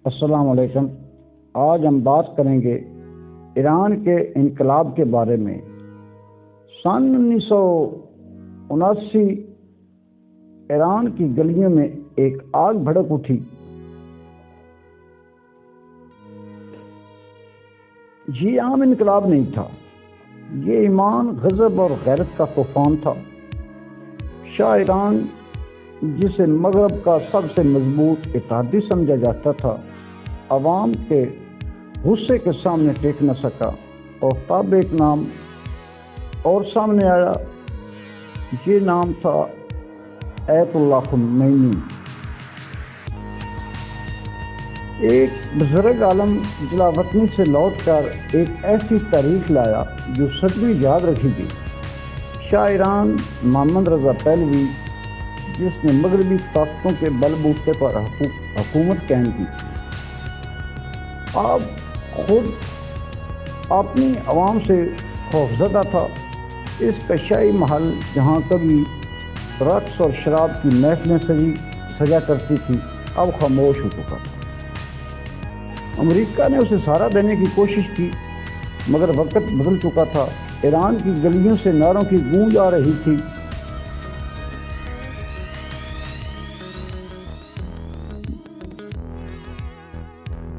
السلام علیکم۔ آج ہم بات کریں گے ایران کے انقلاب کے بارے میں۔ سن 1979 ایران کی گلیوں میں ایک آگ بھڑک اٹھی۔ یہ عام انقلاب نہیں تھا، یہ ایمان، غضب اور غیرت کا طوفان تھا۔ شاہ ایران، جسے مغرب کا سب سے مضبوط اتحادی سمجھا جاتا تھا، عوام کے غصے کے سامنے ٹیک نہ سکا اور تب ایک نام اور سامنے آیا۔ یہ نام تھا ایت اللہ خمینی۔ ایک بزرگ عالم جلاوطنی سے لوٹ کر ایک ایسی تاریخ لایا جو صدی یاد رکھی گئی۔ شاہ ایران محمد رضا پہلوی، جس نے مغربی طاقتوں کے بل بوتے پر حکومت قائم کی، آپ خود اپنی عوام سے خوفزدہ تھا۔ اس کا شاہی محل، جہاں کبھی رقص اور شراب کی محفلیں سجا کرتی تھی، اب خاموش ہو چکا تھا۔ امریکہ نے اسے سہارا دینے کی کوشش کی، مگر وقت بدل چکا تھا۔ ایران کی گلیوں سے نعروں کی گونج آ رہی تھی۔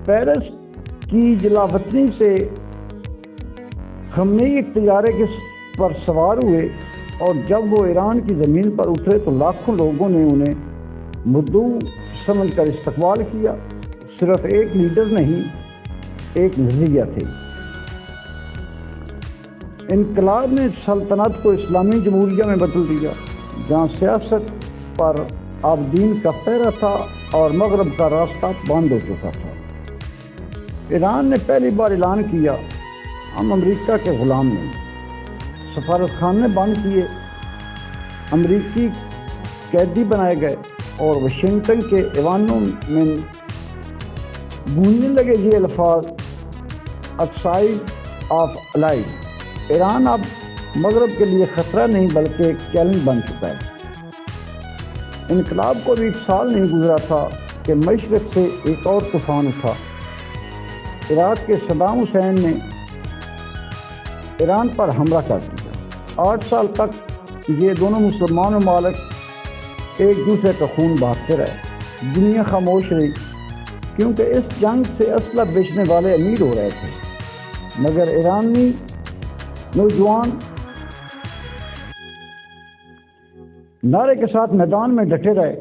پیرس کی جلاوطنی سے خمینی ایک تجارے پر سوار ہوئے، اور جب وہ ایران کی زمین پر اترے تو لاکھوں لوگوں نے انہیں مدعو سمجھ کر استقبال کیا۔ صرف ایک لیڈر نہیں، ایک نظریہ تھے۔ انقلاب نے سلطنت کو اسلامی جمہوریہ میں بدل دیا، جہاں سیاست پر عابدین کا پہرا تھا اور مغرب کا راستہ بند ہو چکا تھا۔ ایران نے پہلی بار اعلان کیا، ہم امریکہ کے غلام نہیں۔ سفارت خانے بند کیے، امریکی قیدی بنائے گئے، اور واشنگٹن کے ایوانوں میں گونجنے لگے یہ الفاظ، اکسائڈ آف الائڈ۔ ایران اب مغرب کے لیے خطرہ نہیں بلکہ ایک چیلنج بن چکا ہے۔ انقلاب کو بھی ایک سال نہیں گزرا تھا کہ مشرق سے ایک اور طوفان اٹھا۔ عراق کے صدام حسین نے ایران پر حملہ کر دیا۔ 8 سال تک یہ دونوں مسلمان ممالک ایک دوسرے کا خون بہاتے رہے۔ دنیا خاموش رہی، کیونکہ اس جنگ سے اسلحہ بیچنے والے امیر ہو رہے تھے، مگر ایرانی نوجوان نعرے کے ساتھ میدان میں ڈٹے رہے۔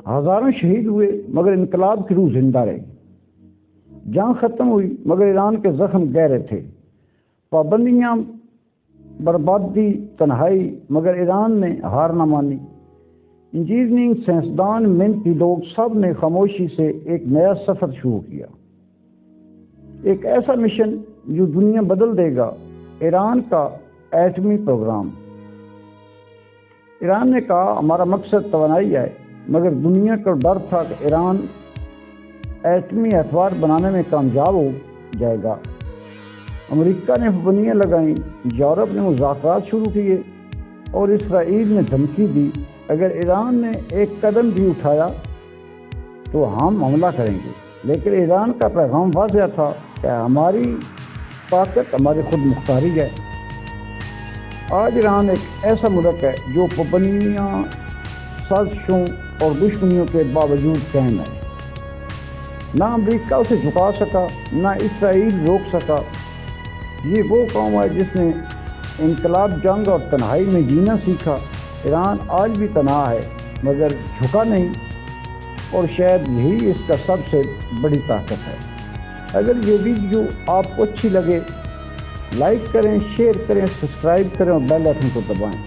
ہزاروں شہید ہوئے، مگر انقلاب کی روح زندہ رہی۔ جنگ ختم ہوئی، مگر ایران کے زخم گہرے تھے۔ پابندیاں، بربادی، تنہائی، مگر ایران نے ہار نہ مانی۔ انجینئرنگ، سائنسدان، محنتی لوگ، سب نے خاموشی سے ایک نیا سفر شروع کیا، ایک ایسا مشن جو دنیا بدل دے گا۔ ایران کا ایٹمی پروگرام۔ ایران نے کہا، ہمارا مقصد توانائی ہے، مگر دنیا کو ڈر تھا کہ ایران ایٹمی ہتھیار بنانے میں کامیاب ہو جائے گا۔ امریکہ نے پابندیاں لگائیں، یورپ نے مذاکرات شروع کیے، اور اسرائیل نے دھمکی دی، اگر ایران نے ایک قدم بھی اٹھایا تو ہم حملہ کریں گے۔ لیکن ایران کا پیغام واضح تھا کہ ہماری طاقت ہماری خود مختاری ہے۔ آج ایران ایک ایسا ملک ہے جو پابندیاں، سازشوں اور دشمنیوں کے باوجود قائم ہے۔ نہ امریکہ اسے جھکا سکا، نہ اسرائیل روک سکا۔ یہ وہ قوم ہے جس نے انقلاب، جنگ اور تنہائی میں جینا سیکھا۔ ایران آج بھی تنہا ہے، مگر جھکا نہیں، اور شاید یہی اس کا سب سے بڑی طاقت ہے۔ اگر یہ ویڈیو آپ کو اچھی لگے، لائک کریں، شیئر کریں، سبسکرائب کریں اور بیل آئکن کو دبائیں۔